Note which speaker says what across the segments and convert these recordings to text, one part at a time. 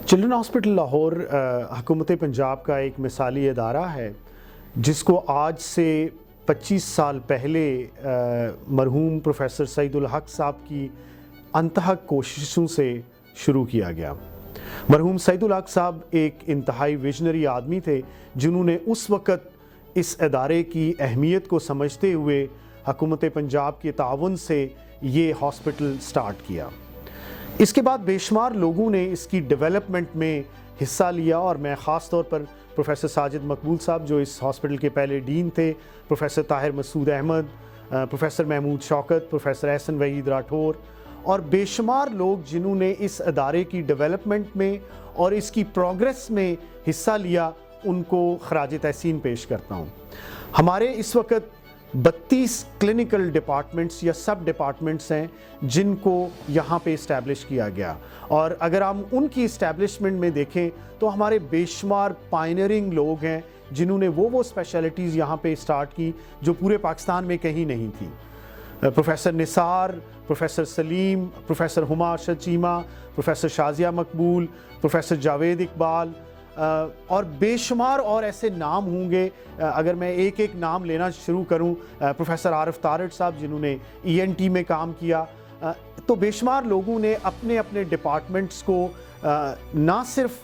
Speaker 1: Children hospital Lahore حکومت پنجاب کا ایک مثالی ادارہ ہے جس کو آج سے 25 سال پہلے مرحوم پروفیسر سعید الحق صاحب کی انتہا کوششوں سے شروع کیا گیا۔ مرحوم سعید الحق صاحب ایک انتہائی ویژنری آدمی تھے جنہوں نے اس وقت اس ادارے کی اہمیت کو سمجھتے ہوئے حکومت پنجاب کے تعاون سے یہ ہاسپٹل سٹارٹ کیا۔ اس کے بعد بے شمار لوگوں نے اس کی ڈیولپمنٹ میں حصہ لیا، اور میں خاص طور پر پروفیسر ساجد مقبول صاحب جو اس ہاسپٹل کے پہلے ڈین تھے، پروفیسر طاہر مسعود احمد، پروفیسر محمود شوکت، پروفیسر احسن وحید راٹھور اور بے شمار لوگ جنہوں نے اس ادارے کی ڈیولپمنٹ میں اور اس کی پروگریس میں حصہ لیا، ان کو خراج تحسین پیش کرتا ہوں۔ ہمارے اس وقت 32 کلینکل ڈپارٹمنٹس یا سب ڈپارٹمنٹس ہیں جن کو یہاں پہ اسٹیبلش کیا گیا، اور اگر ہم ان کی اسٹیبلشمنٹ میں دیکھیں تو ہمارے بے شمار پائنرنگ لوگ ہیں جنہوں نے وہ اسپیشلٹیز یہاں پہ اسٹارٹ کی جو پورے پاکستان میں کہیں نہیں تھی۔ پروفیسر نثار، پروفیسر سلیم، پروفیسر ہما ارشد چیمہ، پروفیسر شازیہ مقبول، پروفیسر جاوید اقبال اور بے شمار اور ایسے نام ہوں گے۔ اگر میں ایک ایک نام لینا شروع کروں، پروفیسر عارف تارڑ صاحب جنہوں نے ENT میں کام کیا، تو بے شمار لوگوں نے اپنے اپنے ڈپارٹمنٹس کو نہ صرف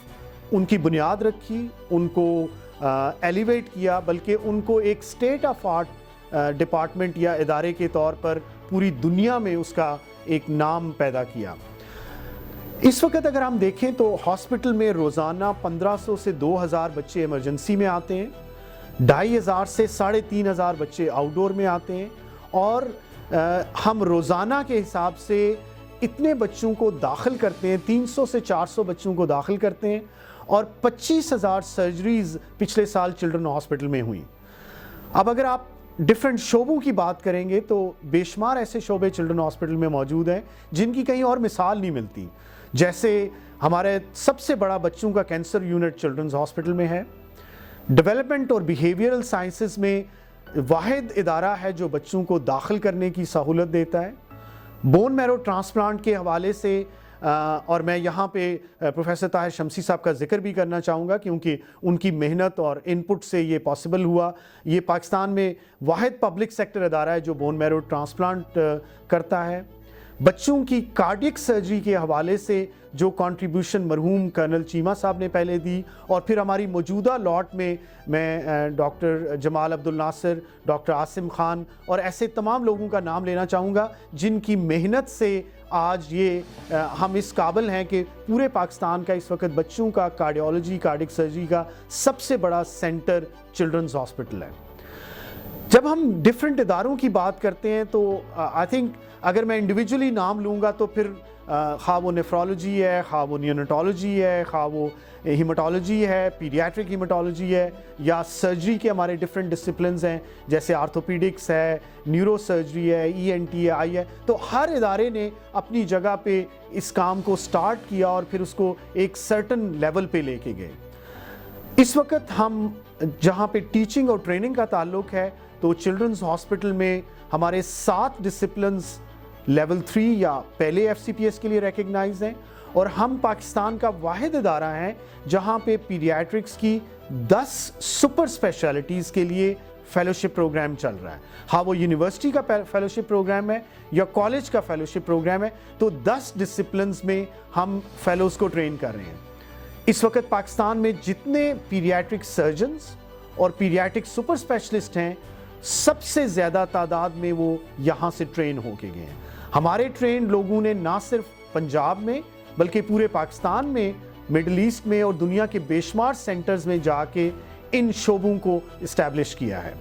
Speaker 1: ان کی بنیاد رکھی، ان کو ایلیویٹ کیا، بلکہ ان کو ایک اسٹیٹ آف آرٹ ڈپارٹمنٹ یا ادارے کے طور پر پوری دنیا میں اس کا ایک نام پیدا کیا۔ اس وقت اگر ہم دیکھیں تو ہاسپٹل میں روزانہ 1500 سے 2000 بچے ایمرجنسی میں آتے ہیں، 2500 سے 3500 بچے آؤٹ ڈور میں آتے ہیں، اور ہم روزانہ کے حساب سے اتنے بچوں کو داخل کرتے ہیں، 300 سے 400 بچوں کو داخل کرتے ہیں، اور 25,000 سرجریز پچھلے سال چلڈرن ہاسپٹل میں ہوئیں۔ اب اگر آپ ڈیفرنٹ شعبوں کی بات کریں گے تو بے شمار ایسے شعبے چلڈرن ہاسپٹل میں موجود ہیں جن کی کہیں اور مثال نہیں ملتی، جیسے ہمارے سب سے بڑا بچوں کا کینسر یونٹ چلڈرنز ہاسپٹل میں ہے۔ ڈیولپمنٹ اور بیہیویئرل سائنسز میں واحد ادارہ ہے جو بچوں کو داخل کرنے کی سہولت دیتا ہے۔ بون میرو ٹرانسپلانٹ کے حوالے سے اور میں یہاں پہ پروفیسر طاہر شمسی صاحب کا ذکر بھی کرنا چاہوں گا کیونکہ ان کی محنت اور ان پٹ سے یہ پاسبل ہوا۔ یہ پاکستان میں واحد پبلک سیکٹر ادارہ ہے جو بون میرو ٹرانسپلانٹ کرتا ہے۔ بچوں کی کارڈیک سرجری کے حوالے سے جو کنٹریبیوشن مرحوم کرنل چیمہ صاحب نے پہلے دی، اور پھر ہماری موجودہ لاٹ میں ڈاکٹر جمال عبد الناصر، ڈاکٹر عاصم خان اور ایسے تمام لوگوں کا نام لینا چاہوں گا جن کی محنت سے آج یہ ہم اس قابل ہیں کہ پورے پاکستان کا اس وقت بچوں کا کارڈیالوجی، کارڈیک سرجری کا سب سے بڑا سینٹر چلڈرنز ہاسپٹل ہے۔ جب ہم ڈیفرنٹ اداروں کی بات کرتے ہیں تو آئی تھنک اگر میں انڈیویجولی نام لوں گا تو پھر خواہ وہ نیفرولوجی ہے، خواہ وہ نیونٹولوجی ہے، خواہ وہ ہیماٹولوجی ہے، پیڈیاٹرک ہیماٹولوجی ہے، یا سرجری کے ہمارے ڈفرینٹ ڈسپلنز ہیں جیسے آرتھوپیڈکس ہے، نیورو سرجری ہے، ENT ہے، آئی ہے، تو ہر ادارے نے اپنی جگہ پہ اس کام کو سٹارٹ کیا اور پھر اس کو ایک سرٹن لیول پہ لے کے گئے۔ اس وقت ہم جہاں پہ ٹیچنگ اور ٹریننگ کا تعلق ہے تو چلڈرنز ہاسپٹل میں ہمارے 7 ڈسپلنز لیول 3 یا پہلے FCPS کے لیے ریکگنائز ہیں، اور ہم پاکستان کا واحد ادارہ ہیں جہاں پہ پیڈیاٹرکس کی 10 سپر اسپیشلٹیز کے لیے فیلوشپ پروگرام چل رہا ہے۔ ہاں وہ یونیورسٹی کا فیلوشپ پروگرام ہے یا کالج کا فیلوشپ پروگرام ہے، تو 10 ڈسپلنز میں ہم فیلوز کو ٹرین کر رہے ہیں۔ اس وقت پاکستان میں جتنے پیڈیاٹرک سرجنز اور پیڈیاٹرک سپر اسپیشلسٹ ہیں، سب سے زیادہ تعداد میں وہ یہاں سے ٹرین ہو کے گئے ہیں۔ ہمارے ٹرین لوگوں نے نہ صرف پنجاب میں بلکہ پورے پاکستان میں، مڈل ایسٹ میں اور دنیا کے بے شمار سینٹرز میں جا کے ان شعبوں کو اسٹیبلش کیا ہے۔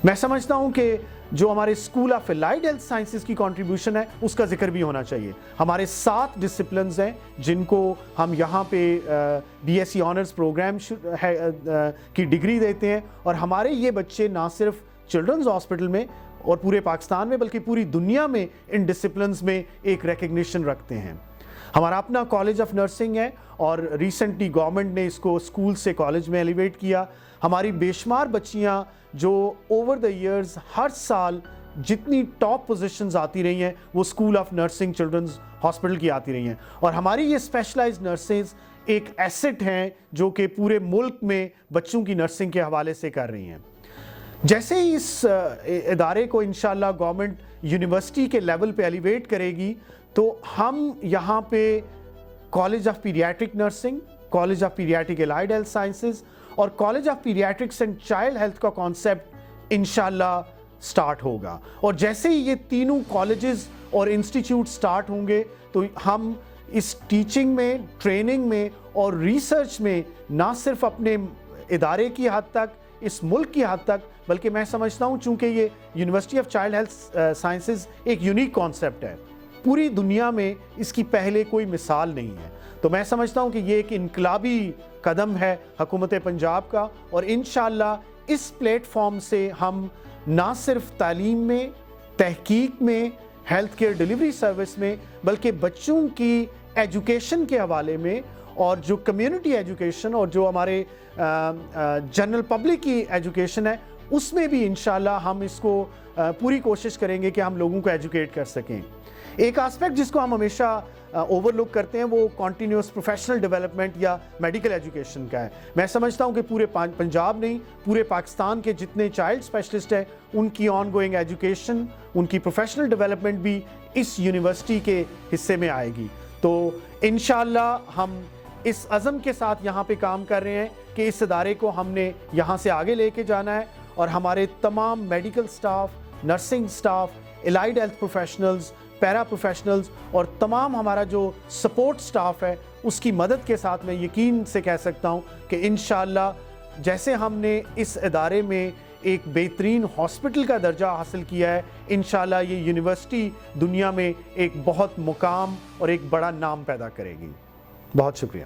Speaker 1: میں سمجھتا ہوں کہ جو ہمارے school of allied health sciences کی کنٹریبیوشن ہے اس کا ذکر بھی ہونا چاہیے۔ ہمارے 7 ڈسپلنز ہیں جن کو ہم یہاں پہ BSc آنرز پروگرام کی ڈگری دیتے ہیں، اور ہمارے یہ بچے نہ صرف چلڈرنز ہاسپٹل میں اور پورے پاکستان میں بلکہ پوری دنیا میں ان ڈسپلنز میں ایک ریکگنیشن رکھتے ہیں۔ ہمارا اپنا کالج آف نرسنگ ہے اور ریسنٹلی گورنمنٹ نے اس کو اسکول سے کالج میں ایلیویٹ کیا۔ ہماری بے شمار بچیاں جو اوور دا ایئرز ہر سال جتنی ٹاپ پوزیشنز آتی رہی ہیں وہ school of nursing children's hospital کی آتی رہی ہیں، اور ہماری یہ اسپیشلائزڈ نرسز ایک ایسٹ ہیں جو کہ پورے ملک میں بچوں کی نرسنگ کے حوالے سے کر رہی ہیں۔ جیسے ہی اس ادارے کو انشاءاللہ گورنمنٹ یونیورسٹی کے لیول پہ ایلیویٹ کرے گی تو ہم یہاں پہ college of pediatric nursing, college of pediatric allied health sciences اور college of pediatrics and child health کا کانسیپٹ انشاءاللہ سٹارٹ ہوگا، اور جیسے ہی یہ تینوں کالجز اور انسٹیٹیوٹ سٹارٹ ہوں گے تو ہم اس ٹیچنگ میں، ٹریننگ میں اور ریسرچ میں نہ صرف اپنے ادارے کی حد تک، اس ملک کی حد تک، بلکہ میں سمجھتا ہوں چونکہ یہ university of child health sciences ایک یونیک کانسیپٹ ہے، پوری دنیا میں اس کی پہلے کوئی مثال نہیں ہے، تو میں سمجھتا ہوں کہ یہ ایک انقلابی قدم ہے حکومت پنجاب کا، اور انشاءاللہ اس پلیٹ فارم سے ہم نہ صرف تعلیم میں، تحقیق میں، ہیلتھ کیئر ڈیلیوری سروس میں، بلکہ بچوں کی ایجوکیشن کے حوالے میں اور جو کمیونٹی ایجوکیشن اور جو ہمارے جنرل پبلک کی ایجوکیشن ہے اس میں بھی انشاءاللہ ہم اس کو پوری کوشش کریں گے کہ ہم لوگوں کو ایجوکیٹ کر سکیں۔ ایک آسپیکٹ جس کو ہم ہمیشہ اوور لک کرتے ہیں وہ کنٹینیوس پروفیشنل ڈیولپمنٹ یا میڈیکل ایجوکیشن کا ہے۔ میں سمجھتا ہوں کہ پورے پنجاب نہیں، پورے پاکستان کے جتنے چائلڈ اسپیشلسٹ ہیں ان کی آن گوئنگ ایجوکیشن، ان کی پروفیشنل ڈیولپمنٹ بھی اس یونیورسٹی کے حصے میں آئے گی۔ تو انشاءاللہ ہم اس عزم کے ساتھ یہاں پہ کام کر رہے ہیں کہ اس ادارے کو ہم نے یہاں سے آگے لے کے جانا ہے، اور ہمارے تمام medical staff, nursing staff, allied health professionals, para professionals اور تمام ہمارا جو سپورٹ سٹاف ہے اس کی مدد کے ساتھ میں یقین سے کہہ سکتا ہوں کہ انشاءاللہ جیسے ہم نے اس ادارے میں ایک بہترین ہاسپٹل کا درجہ حاصل کیا ہے، انشاءاللہ یہ یونیورسٹی دنیا میں ایک بہت مقام اور ایک بڑا نام پیدا کرے گی۔ بہت شکریہ۔